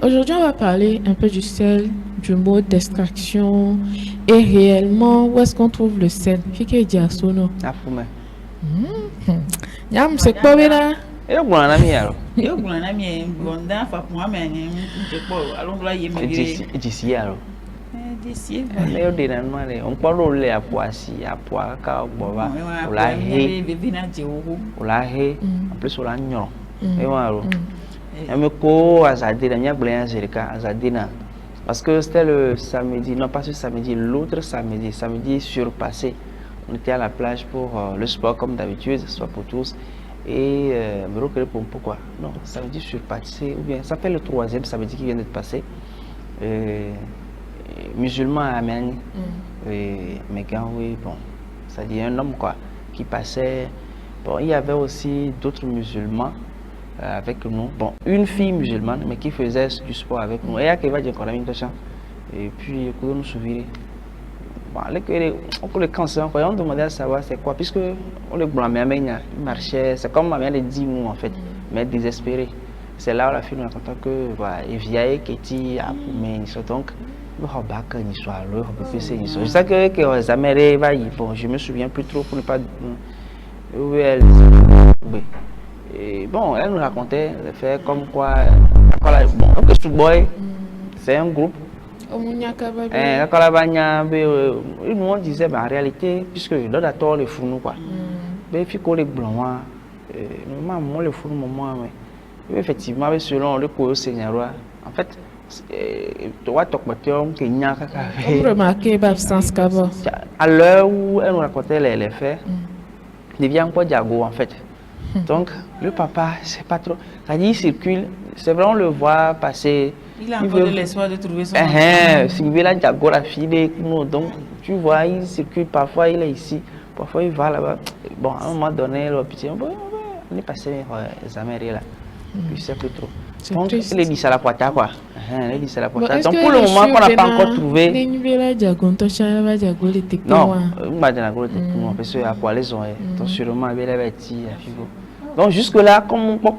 Aujourd'hui, on va parler un peu du sel, du mode d'extraction et réellement où est-ce qu'on trouve le sel. Fike diasono. Afume. Yam c'est quoi là? Yo gwana na mi yaro. Yo gwana mi bonda fa pour mais nte ko alongla yemi bi. Disi yaro. Disi. Le yo de na no le. On parlo le apoasi, apoa ka ogboba. Ola he. Bebina je owo. Ola he. En plus ola nyon. E waro. Me ko azade na nyagble Angelica azadina. Parce que c'était le samedi, non pas ce samedi, l'autre samedi, samedi surpassé. On était à la plage pour le sport comme d'habitude, soit pour tous. Et me recréer pour pourquoi? Non, samedi surpassé, ou bien ça fait le troisième samedi qui vient d'être passé. Musulman à Amiens, mais quand oui, bon, ça dit un homme quoi, qui passait. Bon, il y avait aussi d'autres musulmans avec nous. Bon, une fille musulmane, mais qui faisait du sport avec nous. Et il y a qui va dire qu'on a mis une champ. Et puis, pour nous souvenir. Bon, on les cancer, on demandait à savoir c'est quoi, puisque on le blâmait, il marchait, c'est comme ma mère les 10 mois en fait, mais désespéré. C'est là où la fille nous racontait que, voilà, il vieille, qui était à Poumé, donc, je sais que les Américains, bon, je me souviens plus trop pour ne pas. Et bon, elle nous racontait le fait comme quoi, bon, c'est un groupe. Ils nous disaient en réalité, puisque dans la toile, les fous nous quoi. Mais puis qu'on les blancs, normalement les fous moment, mais effectivement, selon le cours Seigneur, en fait, toi, tu as remarqué l'absence qu'avant. À l'heure où elle nous racontait les faits, devient quoi Diago en fait. Donc, le papa, c'est pas trop. Ça dit, il circule, c'est vrai, on le voit passer. Il a encore de l'espoir de trouver son Sylvie la Diago, la fille, donc, tu vois, il circule, parfois il est ici, parfois il va là-bas. Bon, à un moment donné, le petit, on est passé les Américains là. Puis c'est plus trop. Donc, il est dit ça la poita quoi. Il est dit ça la poita. Donc, pour le moment, on n'a pas encore trouvé. Non, parce que à quoi les ont. Donc, sûrement, il avait dit. Donc, jusque-là, comme on peut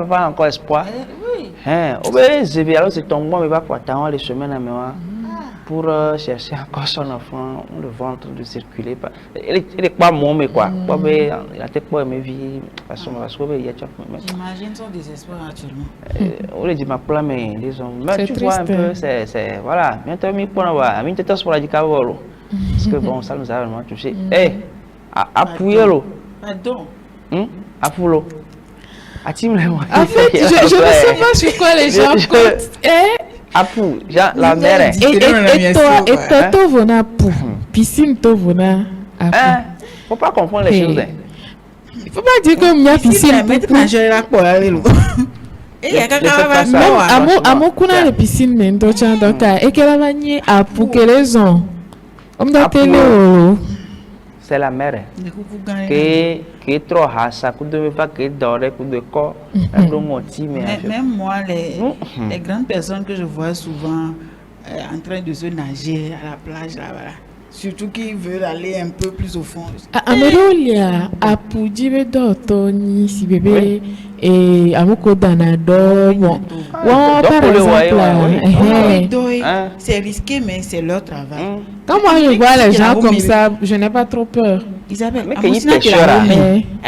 pas encore espoir. Alors, c'est ton bon, mais pas pour attendre les chemins à mémoire. Pour chercher encore son enfant, on le voit en train de circuler. Il est pas mon, mais quoi. Il a peut-être pas aimé vivre. Parce que j'imagine son désespoir actuellement. On le dit, ma plan, mais disons, mais tu vois un peu, c'est. Voilà, bientôt, il faut avoir. Il faut pour la dicavolo. Parce que bon, ça nous a vraiment touché. Appuyez-le. Pardon. Appuyez-le. En fait, je ne sais pas sur quoi les gens comptent. Apu, la mer. Et toi, tu vas pour piscine, tu vas faut pas confondre les choses. Il faut pas dire que il y a piscine. À mon kuna la piscine, mais donc, et qu'elle va nier à pour que les gens. C'est la mer. Qui est trop hassa, qui ne veut pas qu'il dort, qui de corps, même moi, les grandes personnes que je vois souvent en train de se nager à la plage là-bas, surtout qui veulent aller un peu plus au fond. Amerolia a poudive d'Otoni si bébé et Amoko Danado. Bon, par exemple, c'est risqué, mais c'est leur travail. Quand moi je vois les gens comme ça, je n'ai pas trop peur. Isabelle, mais qu'il y ait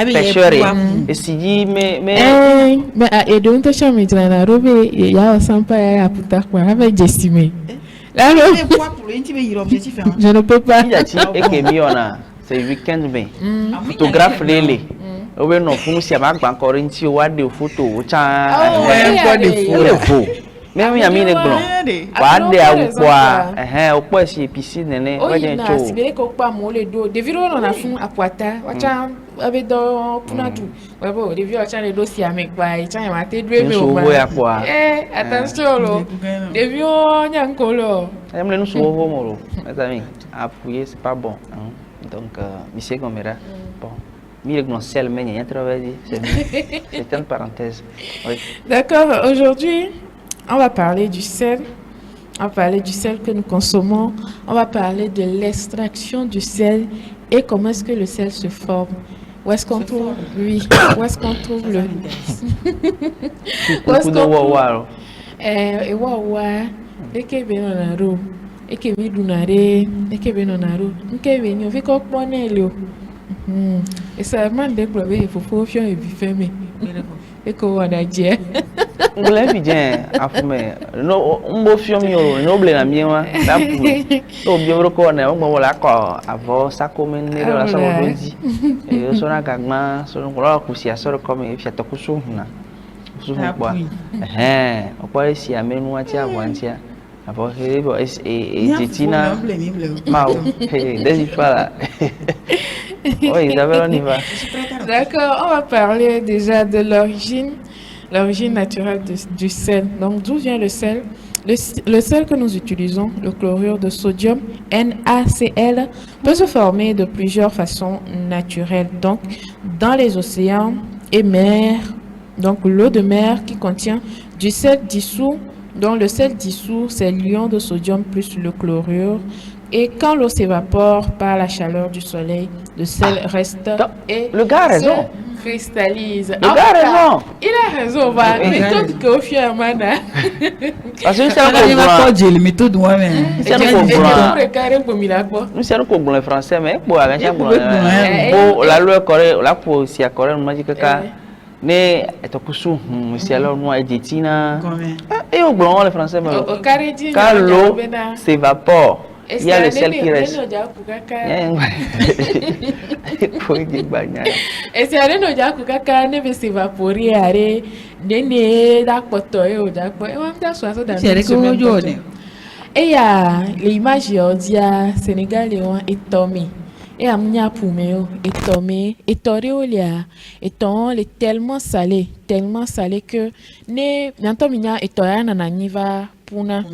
pêcheur, et si dit, mais et donc tu as mis dans la robe et il y a un sympa à putain quoi avec j'estime. Là je ne peux pas. Il y a et que c'est week-end mais photographe les oui non faut si ma encore une ti wa de photo encore des photos même il y a mis les blancs wa de a quoi o quoi si piscine né wa de cho si bele ko pa mo le do de viro na fun akwata wa cha avec do punatu ouais bon de viro cha le do si avec quoi cha ma te dwe me o ma attention lo de viro nyankolo même nous so ho mo mes amis appuyer c'est pas bon donc monsieur Gomera bon c'est une parenthèse. Oui. D'accord, aujourd'hui, on va parler du sel. On va parler du sel que nous consommons. On va parler de l'extraction du sel et comment est-ce que le sel se forme. Où est-ce qu'on trouve où est-ce qu'on trouve le E wa eke be no na ro eke mi dunare eke be no na ro nke be ni o fi ko pon ele o e sa man de gbo be fofo fion e bi femi e ko wa da je ngole fi je afume no mbo fion mi o no ble na mi wa da pu to bi oro ko na mo wala ko avo sako men ne la so doji e so na gagma so no ko ku si asoro ko me fi atokusu na so kwa opo si amenu ati awantia avo hebo Titina Mao des histoires. Oui, Isabelle, on y va. D'accord, on va parler déjà de l'origine naturelle du sel. Donc, d'où vient le sel? Le sel que nous utilisons, le chlorure de sodium, NaCl, peut se former de plusieurs façons naturelles. Donc, dans les océans et mers, donc l'eau de mer qui contient du sel dissous. Donc, le sel dissous, c'est l'ion de sodium plus le chlorure. Et quand l'eau s'évapore par la chaleur du soleil, le sel reste et le gars a raison. Se cristallise. Le gars a raison. Il a raison, va. Méthode que fait Amanda. Parce que c'est un méthode moi-même. C'est un peu le français, mais pour la loi coréenne, la pour si à Corée, on m'a dit que ne etokusu si alors moi Titina et au blanc le français mais quand l'eau s'évapore il y a le sel qui reste et c'est allé no ja kukaka ne be s'évaporer are nene da poto e o ja po e wa mta so da et il y a l'image dia Sénégal et on Etomi. Et amnya pumeo etome etoreolia eton le tellement salé que ne nanto minya etoya na niva puna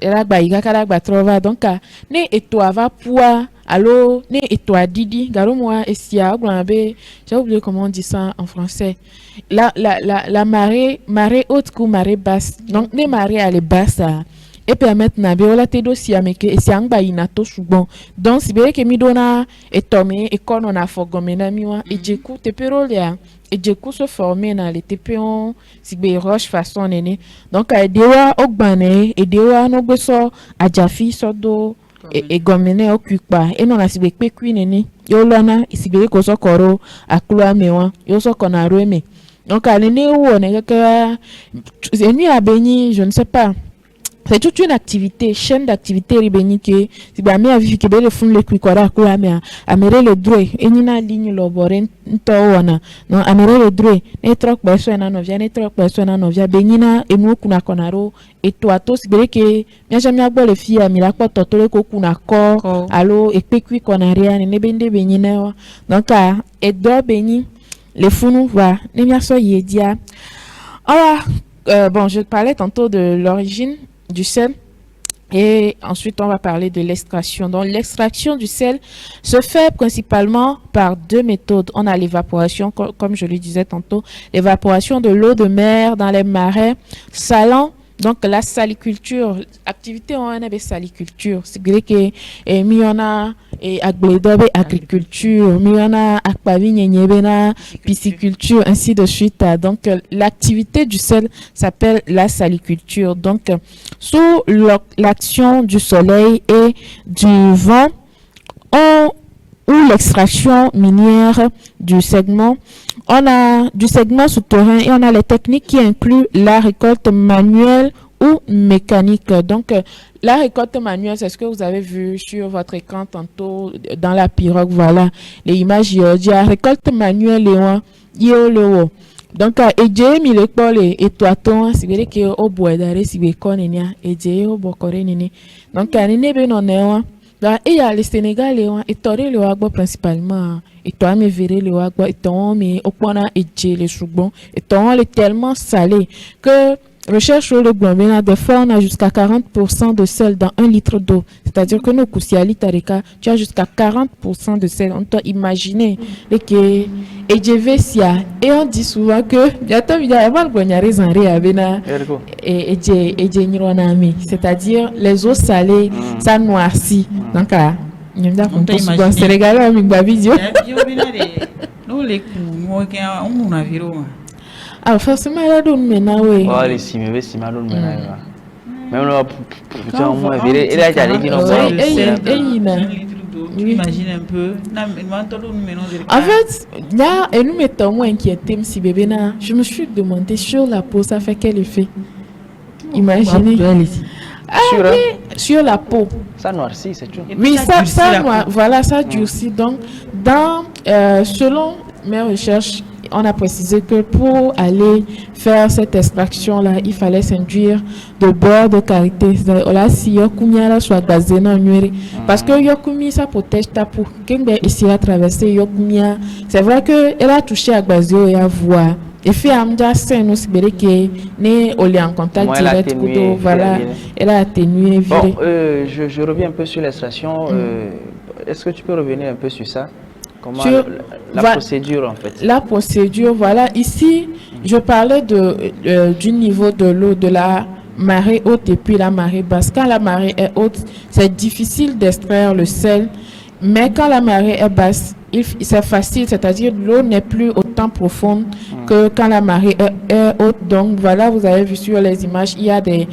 era ba iga kala ba trova donc ne etoava poa allo ne etoa didi garo moi esia glambe j'ai oublié comment on dit ça en français la marée haute ou marée basse donc ne marée elle est basse et permettre na biola te dossier ameke et si angba inato subon donc si bele ke mi dona etome e kono na fogomena miwa et jeku te perolia et jeku se former na le tepeon si be roche façon nene donc a dewa ogbane e dewa no gbeso ajafi sodo e gomene okukpa e no na si be pe kui nene yo lona si be ko so koro aklo amewa yo so kona roeme donc a nene wo ne ka eni abeni je ne sais pas. C'est toute une activité, chaîne d'activité ribénique. Si bien mais avec que le fond le cuicora quoi mais amere le droit et ni na ligne le boren towana non amere le droit ne troc personne na novia ne troc personne na novia benina et nous kuna konaro et toi tous si bien que bien jamais agbo le fille mi la kwa totole ko kuna ko allo et pe cui konaria ne bende benina donc et do beni les funu va ne bien so yedia. Bon, je parlais tantôt de l'origine du sel et ensuite on va parler de l'extraction. Donc l'extraction du sel se fait principalement par deux méthodes. On a l'évaporation, comme je le disais tantôt, l'évaporation de l'eau de mer dans les marais salants. Donc la saliculture, activité on a des saliculture, c'est vrai que mi on a et agriculture, mi on a akpavigne pisciculture ainsi de suite. Donc l'activité du sel s'appelle la saliculture. Donc sous l'action du soleil et du vent ou l'extraction minière du segment, on a du segment souterrain et on a les techniques qui incluent la récolte manuelle ou mécanique. Donc, la récolte manuelle, c'est ce que vous avez vu sur votre écran tantôt dans la pirogue. Voilà, les images. La récolte manuelle, donc, et mi le pole et toi ton, si vous que au bois d'arrêt, si vous connaissez, et au bois corénine. Donc, à n'ebe non néo. Et il y a le Sénégal et toré le wagbo principalement et toi me verrez le wagbo et ton mais au point et le choubon et ton est tellement salé que recherche le blanc des fois on a jusqu'à 40% de sel dans 1 litre d'eau, c'est-à-dire que nos kousiali tareka tu as jusqu'à 40% de sel. On peut imaginer que et je vais et on dit souvent que c'est-à-dire les eaux salées ça noircit donc c'est régalé avec ma vidéo. Ah, forcément, elle a donné maintenant, oui. Oh, les simés, c'est mal donné maintenant. Même là, putain, moi, il a déjà dit non, imagine un peu. En fait, là, et nous mettons moins inquiétés, si bébé là, je me suis demandé sur la peau, ça fait quel effet? Imaginez. Sur la peau. Ça noircit, c'est tout. Oui, ça voilà, ça durcit. Donc, selon mes recherches, on a précisé que pour aller faire cette extraction-là, il fallait s'induire de beurre de karité. Là, si yokumi soit basé dans le parce que yokumi, ça protège ta peau. Quand on essaie de traverser yokumi, c'est vrai qu'elle a touché à basio et à voir. Et puis, nous est en contact direct. Voilà, elle a atténué. Bon, je reviens un peu sur l'extraction. Est-ce que tu peux revenir un peu sur ça? Comment la procédure en fait? La procédure, voilà. Ici, je parlais du niveau de l'eau, de la marée haute et puis la marée basse. Quand la marée est haute, c'est difficile d'extraire le sel. Mais quand la marée est basse, c'est facile, c'est-à-dire l'eau n'est plus autant profonde que quand la marée est haute. Donc voilà, vous avez vu sur les images, il y a des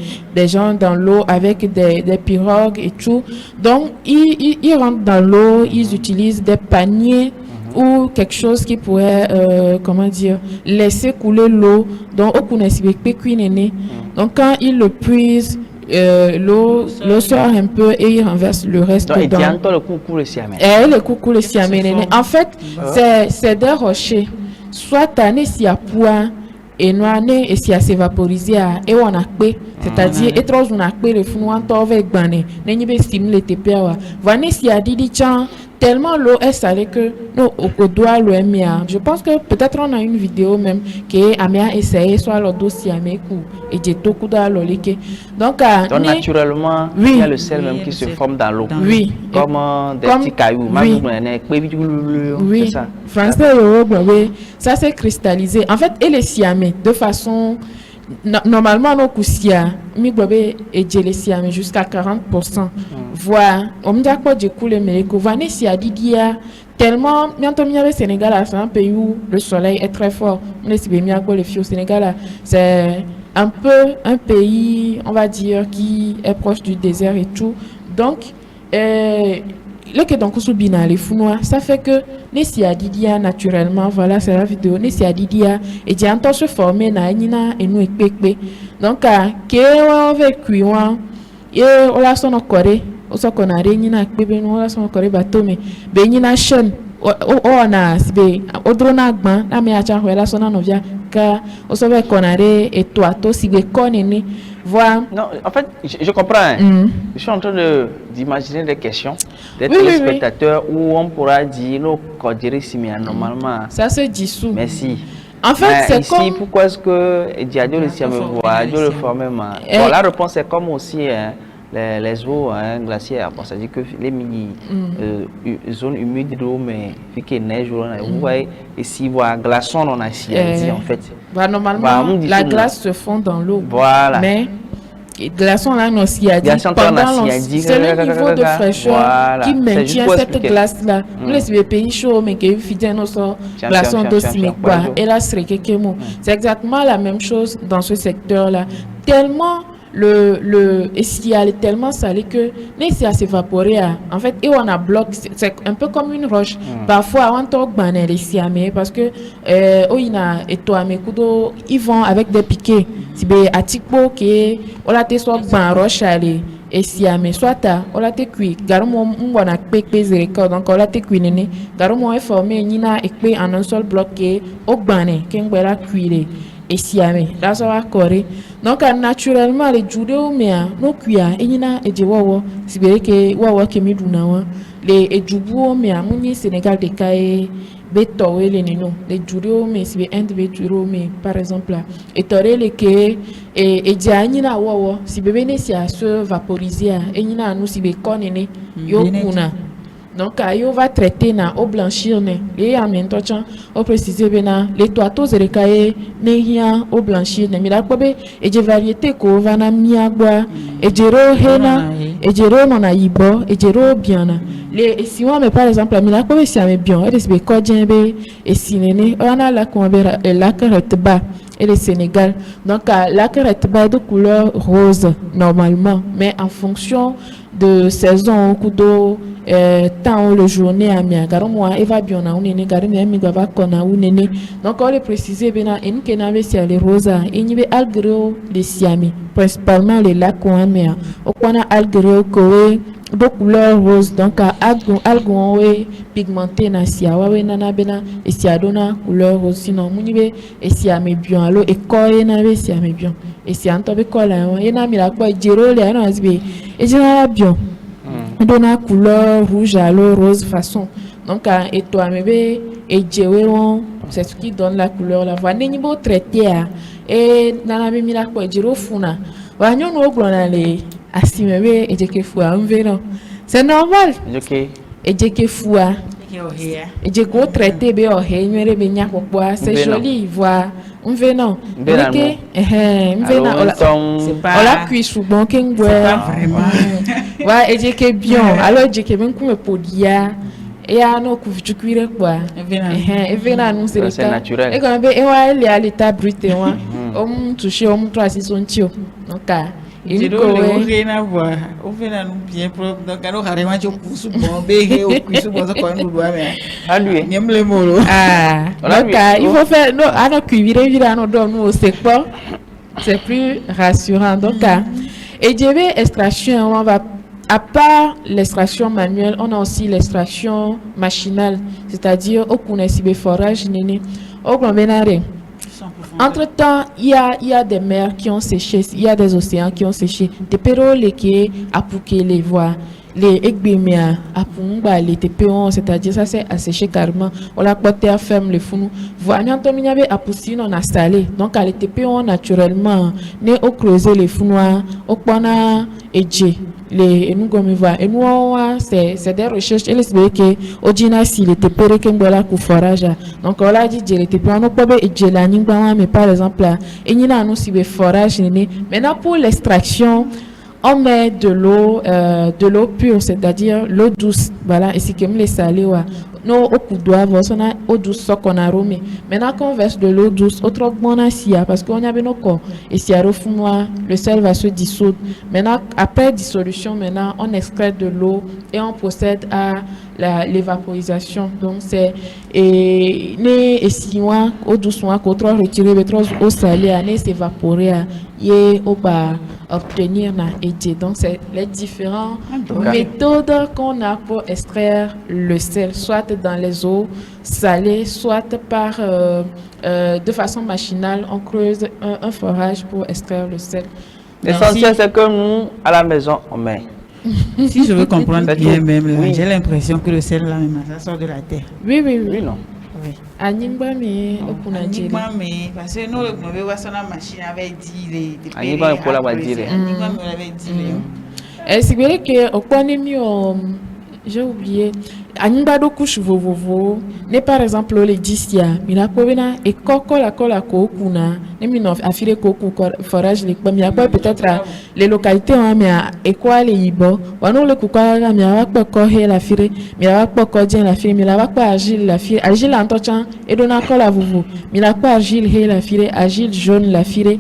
gens dans l'eau avec des pirogues et tout. Donc ils rentrent dans l'eau, ils utilisent des paniers ou quelque chose qui pourrait, laisser couler l'eau. Donc donc quand ils le puisent, l'eau sort un peu et il renverse le reste dedans. Le coucou le siamé. En fait, c'est des rochers. Soit t'as si à point et noané et si à s'évaporiser et on a pé, c'est-à-dire et trop on a pé le fou en tove bané. N'est pas stimulé tes péwa. Vané si à didi chan. Tellement l'eau est salée que nous au doigt l'eau est mis. Je pense que peut-être on a une vidéo même que Amia essayé soit le dossier avec ou et j'ai tout coup dans l'eau. Donc naturellement il y a le sel même qui se forme dans l'eau. Oui. Comme des petits cailloux. Oui. Français oui. Ça s'est cristallisé. En fait, elle est siamée de façon normalement nos coussia mi bobe et les siamés jusqu'à 40%. Voilà, on me dit quoi du coup les médicaux Vanessa a dit tellement bientôt au Sénégal, c'est un pays où le soleil est très fort. On est bien les filles au Sénégal, c'est un peu un pays, on va dire, qui est proche du désert et tout. Donc le que donc sous bina les founois, ça fait que Nessi a dit naturellement, voilà c'est la vidéo, Nessi a dit et j'ai entendu se former na nina et nous ekpekpe. Donc que avec cuiwan et on la sonne au Corée. Oso kona renyina kpebe no la son kore batome be nyina shen o na sbe odrona gban na me acha hwela sona novia ka oso be kona re et toi to sibe konene voilà. Non, en fait, je comprends. Je suis en train d'imaginer des questions des téléspectateurs où on pourra dire nos codéries similaires normalement. Ça se dissout. Merci. En fait, c'est ici, comme pourquoi est-ce que Diadio le siame voit, Dieu le formellement. Bon, la réponse est comme aussi les eaux glaciaires. Bon, ça dit que les zones humides d'eau, mais vu qu'il neige, vous voyez, ici, voilà, glaçons, on a ici, en fait. Bah, normalement, la glace se fond dans l'eau. Voilà. Mais glaçons là, on s'y a dit. C'est le niveau de fraîcheur qui maintient cette glace-là. Nous, les pays chauds, mais qui fidèles nos glaçons d'ossi, quoi. Et là, c'est exactement la même chose dans ce secteur-là. Tellement le estuaire est tellement salé que n'est-ce s'évaporer en fait et on a bloqué, c'est un peu comme une roche. Parfois on toque baner les siamés parce que et toi mes coups ils vont avec des piquets si be atikpo que on la te soit ban roche aller et siamé soit on la te cuit garomo mbona pepe zereka donc on la te cuit néné garomo est formé nina et pe en un seul bloc que au baner qu'engwela cuire et siamé là ça va correr. Donc naturellement les judéo mais no kuya enina ejewo sibere wawa ke miduna les ejubu mais amuni Sénégal de kai beto les nino les judéo mais sibe individuo mais par exemple là et toré les ke et janina wawa sibebe ne sia se vaporiser enina nous sibe konene yokuna. Donc, on va traiter au blanchir. Et en même temps, on précise bien les toitos et les cahiers au blanchir. Mais la kobe et des variétés qu'on va na miagua et jero hena et jero non aibo et jero bien. Les si on met par exemple la kobe si on met bien et des kodjembe et si nene on a la kombera et la carotte bas et le Sénégal. Donc la carrette est de couleur rose normalement, mais en fonction de saison au coup d'eau temps le journée à mi agaro moi eva bien on est gari mi gaba kona ou nene. Donc on le préciser bena en kenave si les rosa inyibe algero les siami principalement les lacs ou mer au kona algero kowe de couleur rose. Donc algon we pigmenté na siawa we nana bena et siadona couleur rose sinon munibe et siami bien allo et koye na be siami bien et si antobe kola e na mi la ko jero le na asbe et jera bien donna couleur rouge à l'eau rose façon. Donc et toi mebe et jeweron c'est ce qui donne la couleur la voix ni bo traité et nana be mi la ko jero funa wa nyon no glona le asimebe et je ke fua un véran c'est normal. OK et je ke fua et je go traité be o he nwere be nya kokwa c'est joli voix un véran OK c'est pas la cuisse souvent ken bois vraiment ouais et je ke bien alors je ke ben comme podia et à no ku cuire quoi et véran nous c'est naturel et quand be e wa le à l'état brut et wa on toucher on 3 6 tio donc il faut rien à voir on fait là nous bien propre donc alors carrément tu pousse bon bé au cuisse bon ça quand nous doit mais à lui n'aime les mots donc il faut faire non à no cuire vira no do nous c'est pas c'est plus rassurant. Donc et JB extraction on va à part l'extraction manuelle on a aussi l'extraction machinale, c'est-à-dire au kunesibe forage nene au benare. Entre-temps, il y a des mers qui ont séché, il y a des océans qui ont séché. Des péroles qui appuqué les voies, les egbemia, apungba, les tépéons, c'est-à-dire ça c'est asséché carrément. On l'a porté à ferme les fous. Voies, n'yantominabe apoussine on a salé. Donc les tépéons naturellement, né au creuser les fous noirs, au pana et les nous comme voit et nous c'est des recherches et les que odina si les tépéré kembola ku forage. Donc on l'a dit les tépéons on peut et la ningba mais par exemple là et ni là nous si be forage né. Maintenant pour l'extraction on met de l'eau pure, c'est-à-dire l'eau douce, voilà, et si comme les salés, non au coup d'oie, on a eau douce qu'on a aromé. Maintenant qu'on verse de l'eau douce, autre bon asia, parce qu'on a bien nos corps, et si à refounoir, le sel va se dissoudre. Maintenant, après dissolution, maintenant, on extrait de l'eau et on procède à l'évaporisation. Donc c'est et si moi eau douce moi contre retirer trop eau salée année s'évaporer et au bas obtenir na aider. Donc c'est les différentes méthodes qu'on a pour extraire le sel, soit dans les eaux salées, soit par de façon machinale on creuse un forage pour extraire le sel. L'essentiel c'est que nous à la maison on met. Si je veux comprendre bien même, oui. J'ai l'impression que le sel là même, ça sort de la terre. Oui, non. Oui. Aningba mais parce que nous le voir sur la machine avec dit les Aningba pour la dire. Aningba me l'avait dit. C'est vrai que au point j'ai oublié Aningba do couche vovovo ne par exemple les disia mina kobena et koko la ko kuna ne mina afire ko forage les mina quoi peut-être les localités mais et quoi les ibo wano le kukara mi awa ko he la fire mi awa ko dien la fire mi la ko agile la fire agile entretien et dona ko la vovo mi la ko agile he la fire agile jaune la fire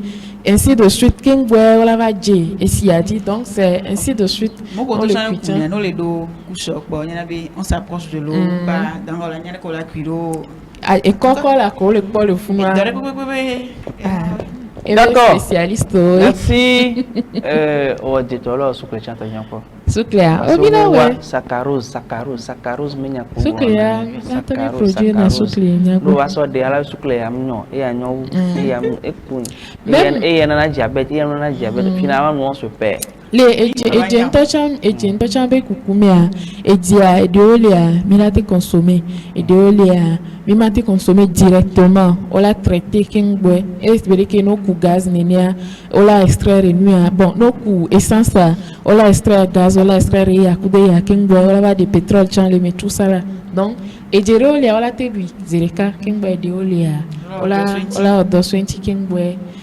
ainsi de suite king boy wala va dje et si a dit donc c'est ainsi de suite on les dos couche on s'approche de l'eau dans la nière ko la cuiro et koko la ko le pole le fuma d'accord spécialiste merci on dit alors sous le chat encore sous clair ouais saccharose menya ko sous clair ça produit na sous clair no aso de ala sous clair amno e anyo e am ekun e na diabète finalement on se perd les ejentochan be kukumea edia edeolia milate consommer edeolia mimate consommer directement on l'a traité kengwe et c'est que no ku gaz nenia on l'a extraire nuit bon no ku essence on l'a extraire gaz on l'a extraire ya kude ya kengwe on va de pétrole chan le met tout ça là donc edeolia on l'a te lui zireka kengwe edeolia on l'a odoso enti kengwe